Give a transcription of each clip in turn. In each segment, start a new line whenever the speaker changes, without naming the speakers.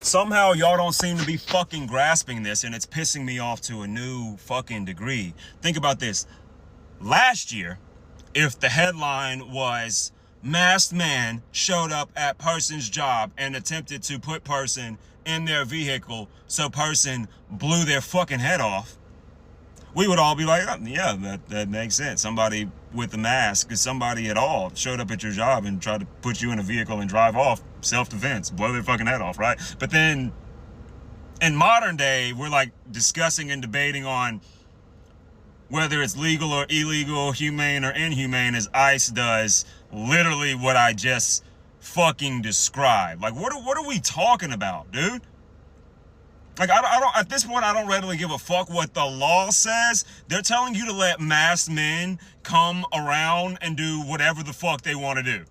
Somehow y'all don't seem to be fucking grasping this, and it's pissing me off to a new fucking degree. Think about this. Last year, if the headline was masked man showed up at person's job and attempted to put person in their vehicle so person blew their fucking head off, we would all be like, oh, yeah, that makes sense. Somebody with a mask, if somebody at all showed up at your job and tried to put you in a vehicle and drive off, self-defense, blow their fucking head off, right? But then in modern day, we're like discussing and debating on whether it's legal or illegal, humane or inhumane, as ICE does literally what I just fucking described. Like, what are we talking about, dude? Like, I don't, at this point, I don't readily give a fuck what the law says. They're telling you to let masked men come around and do whatever the fuck they want to do.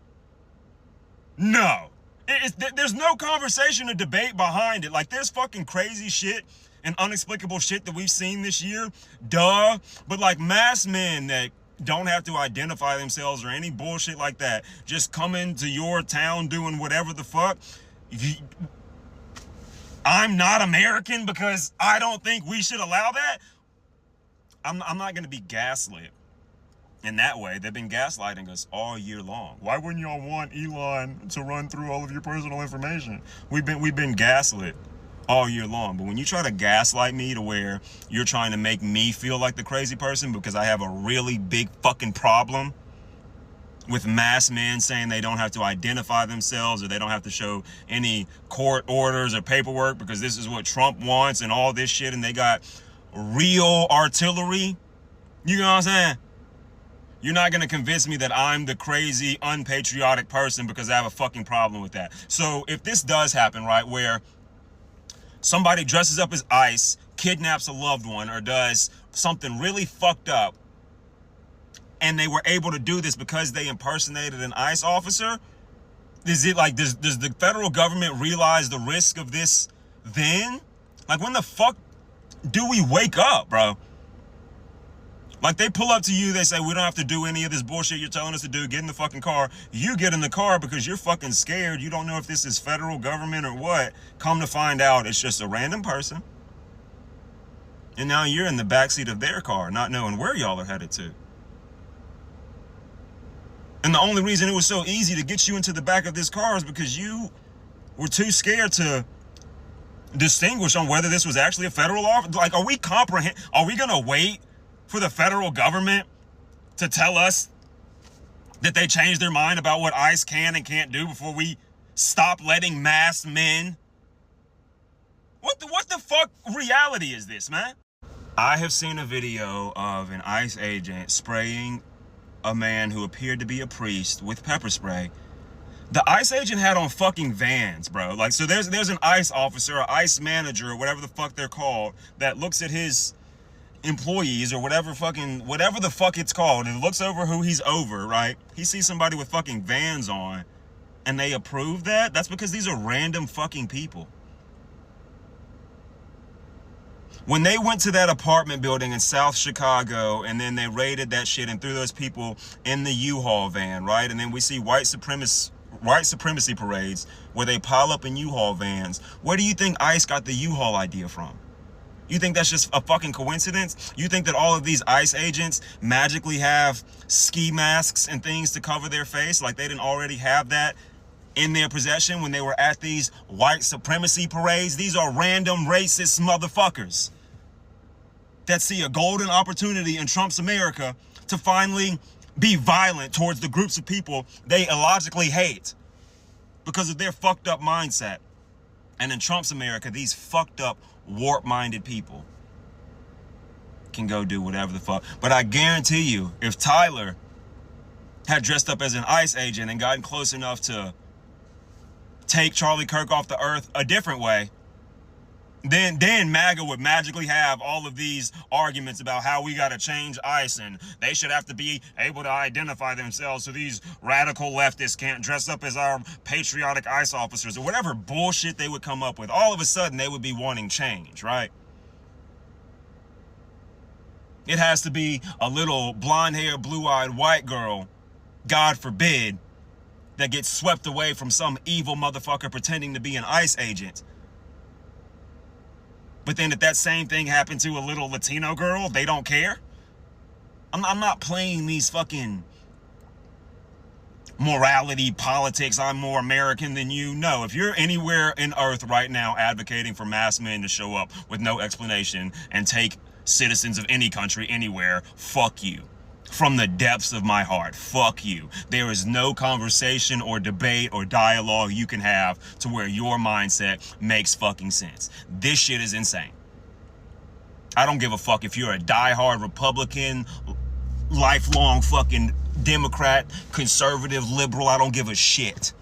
No. There's no conversation or debate behind it. Like, there's fucking crazy shit and inexplicable shit that we've seen this year. Duh. But, like, masked men that don't have to identify themselves or any bullshit like that, just come into your town doing whatever the fuck. I'm not American because I don't think we should allow that. I'm not going to be gaslit in that way. They've been gaslighting us all year long. Why wouldn't y'all want Elon to run through all of your personal information? We've been gaslit all year long. But when you try to gaslight me to where you're trying to make me feel like the crazy person because I have a really big fucking problem with masked men saying they don't have to identify themselves or they don't have to show any court orders or paperwork because this is what Trump wants and all this shit, and they got real artillery. You know what I'm saying? You're not going to convince me that I'm the crazy, unpatriotic person because I have a fucking problem with that. So if this does happen, right, where somebody dresses up as ICE, kidnaps a loved one, or does something really fucked up, and they were able to do this because they impersonated an ICE officer, is it like, does the federal government realize the risk of this then? Like, when the fuck do we wake up, bro? Like, they pull up to you, they say, we don't have to do any of this bullshit you're telling us to do, get in the fucking car. You get in the car because you're fucking scared. You don't know if this is federal government or what. Come to find out, it's just a random person. And now you're in the backseat of their car, not knowing where y'all are headed to. And the only reason it was so easy to get you into the back of this car is because you were too scared to distinguish on whether this was actually a federal office. Like, are we going to wait for the federal government to tell us that they changed their mind about what ICE can and can't do before we stop letting masked men? What the fuck reality is this, man? I have seen a video of an ICE agent spraying a man who appeared to be a priest with pepper spray. The ICE agent had on fucking Vans, bro. Like, so there's an ICE officer, or ICE manager, or whatever the fuck they're called, that looks at his employees or whatever the fuck it's called, and looks over who he's over, right? He sees somebody with fucking Vans on, and they approve that? That's because these are random fucking people. When they went to that apartment building in South Chicago and then they raided that shit and threw those people in the U-Haul van, right? And then we see white supremacy parades where they pile up in U-Haul vans. Where do you think ICE got the U-Haul idea from? You think that's just a fucking coincidence? You think that all of these ICE agents magically have ski masks and things to cover their face, like they didn't already have that in their possession when they were at these white supremacy parades? These are random racist motherfuckers that see a golden opportunity in Trump's America to finally be violent towards the groups of people they illogically hate because of their fucked up mindset. And in Trump's America, these fucked up, warp-minded people can go do whatever the fuck. But I guarantee you, if Tyler had dressed up as an ICE agent and gotten close enough to take Charlie Kirk off the earth a different way, then MAGA would magically have all of these arguments about how we got to change ICE and they should have to be able to identify themselves so these radical leftists can't dress up as our patriotic ICE officers, or whatever bullshit they would come up with. All of a sudden, they would be wanting change, right? It has to be a little blonde-haired, blue-eyed white girl, God forbid, that gets swept away from some evil motherfucker pretending to be an ICE agent But then if that same thing happened to a little Latino girl, they don't care. I'm not playing these fucking morality, politics, I'm more American than you. No, if you're anywhere in Earth right now advocating for mass men to show up with no explanation and take citizens of any country anywhere, fuck you. From the depths of my heart, fuck you. There is no conversation or debate or dialogue you can have to where your mindset makes fucking sense. This shit is insane. I don't give a fuck if you're a diehard Republican, lifelong fucking Democrat, conservative, liberal. I don't give a shit.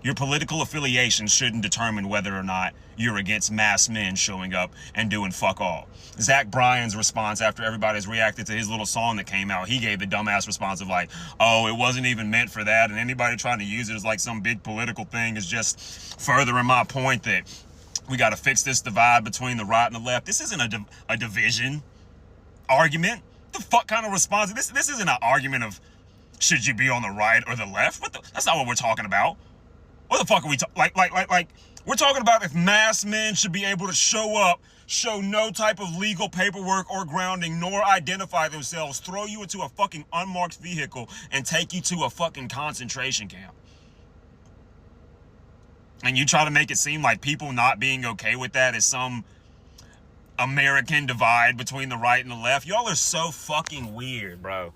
Your political affiliation shouldn't determine whether or not you're against mass men showing up and doing fuck all. Zach Bryan's response after everybody's reacted to his little song that came out, he gave the dumbass response of like, oh, it wasn't even meant for that, and anybody trying to use it as like some big political thing is just furthering my point that we got to fix this divide between the right and the left. This isn't a division argument. What the fuck kind of response? This isn't an argument of should you be on the right or the left. That's not what we're talking about. What the fuck are we like? We're talking about if mass men should be able to show up, show no type of legal paperwork or grounding, nor identify themselves, throw you into a fucking unmarked vehicle, and take you to a fucking concentration camp. And you try to make it seem like people not being okay with that is some American divide between the right and the left. Y'all are so fucking weird, bro.